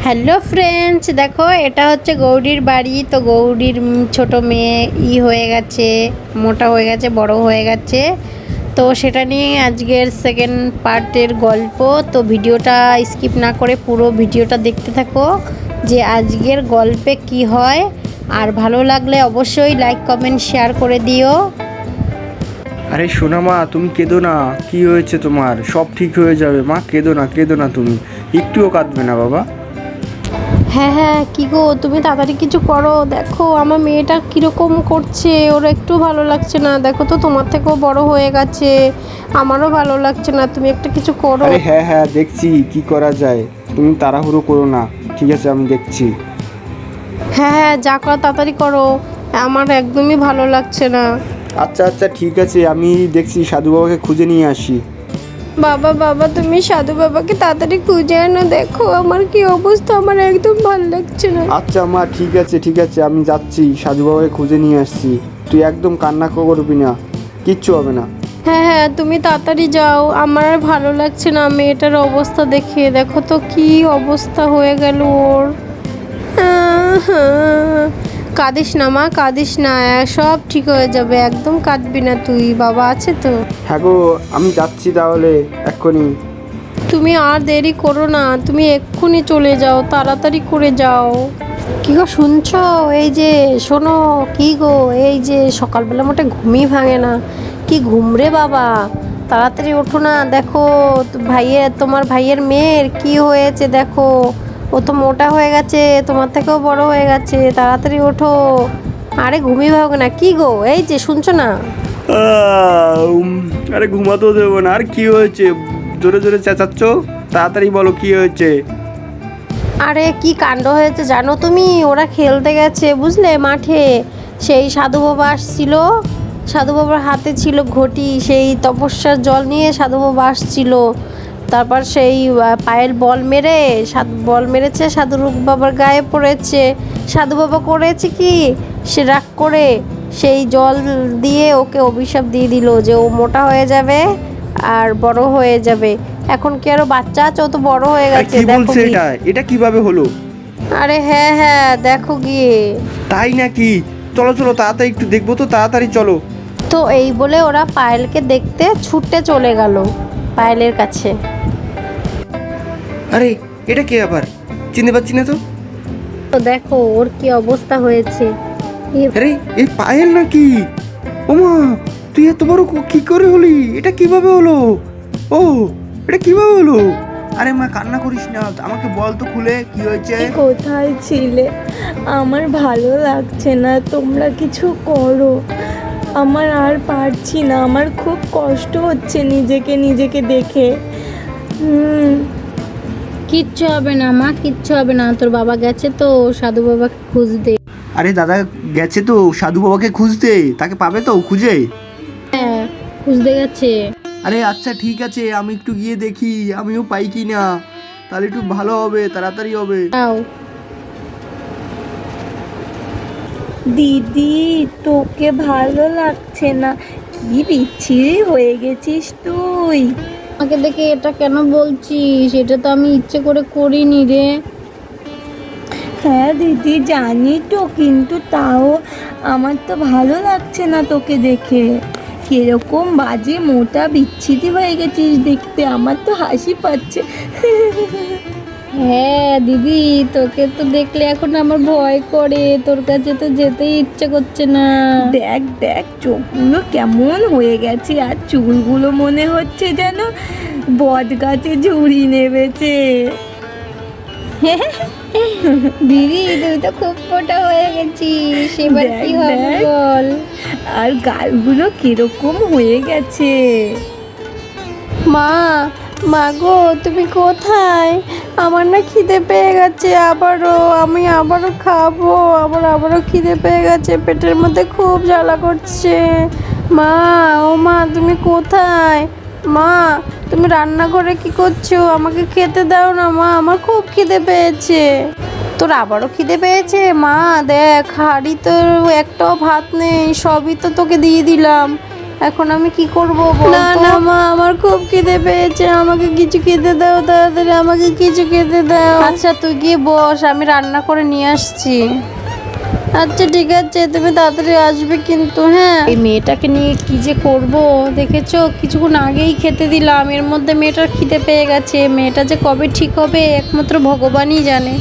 Hello friends, দেখো এটা হচ্ছে গৌরীর বাড়ি। তো গৌরীর ছোট মেয়ে হয়ে গেছে, মোটা হয়ে গেছে, বড় হয়ে গেছে। তো সেটা নিয়ে আজকের সেকেন্ড পার্টের গল্প। তো ভিডিওটা স্কিপ না করে পুরো ভিডিওটা দেখতে থাকো যে আজকের গল্পে কি হয়। আর ভালো লাগলে অবশ্যই লাইক কমেন্ট শেয়ার করে দিও। আরে সোনা মা, তুমি কেঁদো না। কি হয়েছে তোমার? সব ঠিক হয়ে যাবে মা, কেঁদো না, কেঁদো না, তুমি একটুও কাঁদবে না বাবা। হ্যাঁ হ্যাঁ, কী গো, তুমি তাড়াতাড়ি কিছু করো। দেখো আমার মেয়েটা কীরকম করছে, ওর একটু ভালো লাগছে না। দেখো তো তোমার থেকেও বড় হয়ে গেছে, আমারও ভালো লাগছে না। তুমি একটা কিছু করো। আরে হ্যাঁ হ্যাঁ, দেখছি কি করা যায়। তুমি তাড়াহুড়ো করো না, ঠিক আছে, আমি দেখছি। হ্যাঁ হ্যাঁ, যা করো তাড়াতাড়ি করো, আমার একদমই ভালো লাগছে না। আচ্ছা আচ্ছা, ঠিক আছে, আমি দেখছি, সাধু বাবাকে খুঁজে নিয়ে আসি। বাবা বাবা, তুমি সাধু বাবাকে তাড়াতাড়ি খুঁজে আনো। দেখো আমার কি অবস্থা, আমার একদম ভালো লাগছে না। আচ্ছা মা, ঠিক আছে ঠিক আছে, আমি যাচ্ছি, সাধু বাবাকে খুঁজে নিয়ে আসছি। তুই একদম কান্না করবি না, কিচ্ছু হবে না। হ্যাঁ হ্যাঁ, তুমি তাড়াতাড়ি যাও, আমার আর ভালো লাগছে না মেয়েটার অবস্থা দেখে। দেখো তো কি অবস্থা হয়ে গেল ওর। কাঁদিস না মা, কাঁদিস না, সব ঠিক হয়ে যাবে, একদম কাঁদবি না তুই, বাবা আছে তো। হ্যাঁ গো, আমি যাচ্ছি তাহলে এক্ষুনি। তুমি আর দেরি করো না, তুমি এক্ষুনি চলে যাও, তাড়াতাড়ি করে যাও। কি গো শুনছো? এই যে শোনো, কি গো, এই যে সকালবেলা মোটে ঘুমই ভাঙে না। কি ঘুম রে বাবা, তাড়াতাড়ি ওঠো না। দেখো তোমার ভাইয়ের মেয়ের কি হয়েছে দেখো, ও তো মোটা হয়ে গেছে, তোমার থেকেও বড় হয়ে গেছে, তাড়াতাড়ি ওঠো। আরে ঘুমিয়ে ভাগো না। কি গো, এই যে শুনছো না? আরে ঘুমাতেও দেবো না। আর কি হয়েছে? জোরে জোরে চেঁচাচ্ছ, তাড়াতাড়ি বলো কি হয়েছে। আরে কি কাণ্ড হয়েছে জানো তুমি? ওরা খেলতে গেছে বুঝলে, মাঠে। সেই সাধু বাবা আসছিল, সাধু বাবার হাতে ছিল ঘটি, সেই তপস্যার জল নিয়ে সাধু বাবা আসছিল। তারপর সেই পায়ের বল মেরেছে, সাধু বাবার গায়ে পড়েছে। সাধু বাবা করেছে কি, সে রাগ করে সেই জল দিয়ে ওকে অভিশাপ দিয়ে দিল যে ও মোটা হয়ে যাবে আর বড় হয়ে যাবে। এখন কি আরো বাচ্চা আছে, ও তো বড় হয়ে গেছে। কি বলছে এটা? এটা কিভাবে হলো? আরে হ্যাঁ হ্যাঁ, দেখো গিয়ে। তাই নাকি? চলো চলো, তাড়াতাড়ি একটু দেখবো তো, তাড়াতাড়ি চলো। তো এই বলে ওরা পায়েলকে দেখতে ছুটে চলে গেল পায়েলের কাছে। আরে এটা কে আবার? চিনতে পারছি না তো। তো দেখো ওর কি অবস্থা হয়েছে। আরে এই পায়েল নাকি? ওমা, তুই এত বড় কি করে হলি? এটা কিভাবে হলো? ও, এটা কিভাবে হলো? আরে মা, কান্না করিস না, আমাকে বল তো খুলে কি হয়েছে। কোথায় ছিলে? আমার ভালো লাগছে না, তোমরা কিছু করো। আমার আর পারছি না, আমার খুব কষ্ট হচ্ছে নিজেকে দেখে। কিচ্ছু হবে না মা, কিচ্ছু হবে না, তোর বাবা গেছে তো সাধু বাবাকে খুঁজতে। আরে দাদা গেছে তো সাধু বাবাকে খুঁজতে, তাকে পাবে তো খুঁজে? হ্যাঁ, খুঁজতে গেছে। আরে আচ্ছা ঠিক আছে, আমি একটু গিয়ে দেখি আমিও পাই কি না, তাহলে একটু ভালো হবে, তাড়াতাড়ি হবে। দিদি, তোকে ভালো লাগছে না? কি বিচ্ছিরি হয়ে গেছিস তুই। আমাকে দেখে এটা কেন বলছিস? এটা তো আমি ইচ্ছে করে করিনি রে। হ্যাঁ দিদি জানি তো, কিন্তু তাও আমার তো ভালো লাগছে না তোকে দেখে। কিরকম বাজে মোটা বিচ্ছিরি হয়ে গেছিস দেখতে, আমার তো হাসি পাচ্ছে। হ্যাঁ দিদি, তোকে তো দেখলে এখন আমার ভয় করে, তোর কাছে তো যেতেই ইচ্ছে করছে না। দেখ দেখ, চোখগুলো কেমন হয়ে গেছে, আর চুলগুলো মনে হচ্ছে যেন বট গাছে ঝুড়ি নেমেছে। দিদি তুই তো খুব মোটা হয়ে গেছিস, এবার কি হবে বল। আর গালগুলো কিরকম হয়ে গেছে। মা গো, তুমি কোথায়? আমার না খিদে পেয়ে গেছে আবারও, আমি আবারও খাবো। আবারও খিদে পেয়ে গেছে, পেটের মধ্যে খুব জ্বালা করছে। মা, ও মা, তুমি কোথায়? মা, তুমি রান্নাঘরে কি করছো? আমাকে খেতে দাও না মা, আমার খুব খিদে পেয়েছে। তোর আবারও খিদে পেয়েছে? মা দেখ, হাঁড়ি তোর একটাও ভাত নেই, সবই তো তোকে দিয়ে দিলাম, এখন আমি কি করব বল? না না মা, আমার খুব খিদে পেয়েছে, আমাকে কিছু খেতে দাও, তাড়াতাড়ি আমাকে কিছু খেতে দাও। আচ্ছা তুই গিয়ে বস, আমি রান্না করে নিয়ে আসছি। আচ্ছা ঠিক আছে, তুমি তাড়াতাড়ি আসবে কিন্তু। হ্যাঁ, এই মেয়েটাকে নিয়ে কি যে করব দেখেছো, কিছুক্ষণ আগেই খেতে দিলাম, এর মধ্যে মেয়েটার খিদে পেয়ে গেছে। মেয়েটা যে কবে ঠিক হবে একমাত্র ভগবানই জানে।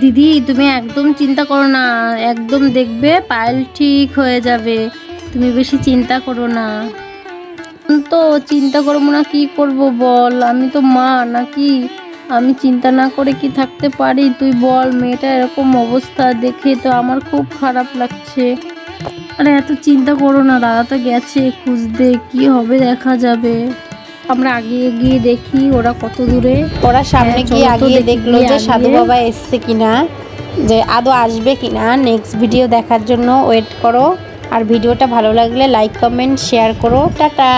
দিদি তুমি একদম চিন্তা করো না, একদম দেখবে পায়েল ঠিক হয়ে যাবে, তুমি বেশি চিন্তা করো না। তো চিন্তা করবো না কি করব বল, আমি তো মা নাকি, আমি চিন্তা না করে কি থাকতে পারি? তুই বল, মেয়েটা এরকম অবস্থা দেখে তো আমার খুব খারাপ লাগছে। আরে এত চিন্তা করো না, দাদা তো গেছে খুঁজতে, কি হবে দেখা যাবে। আমরা আগিয়ে গিয়ে দেখি ওরা কত দূরে। ওরা সামনে গিয়ে আগিয়ে দেখলো যে সাধু বাবা এসছে কিনা, যে আদৌ আসবে কিনা। নেক্সট ভিডিও দেখার জন্য ওয়েট করো, আর ভিডিওটা ভালো লাগলে লাইক কমেন্ট শেয়ার করো। টাটা।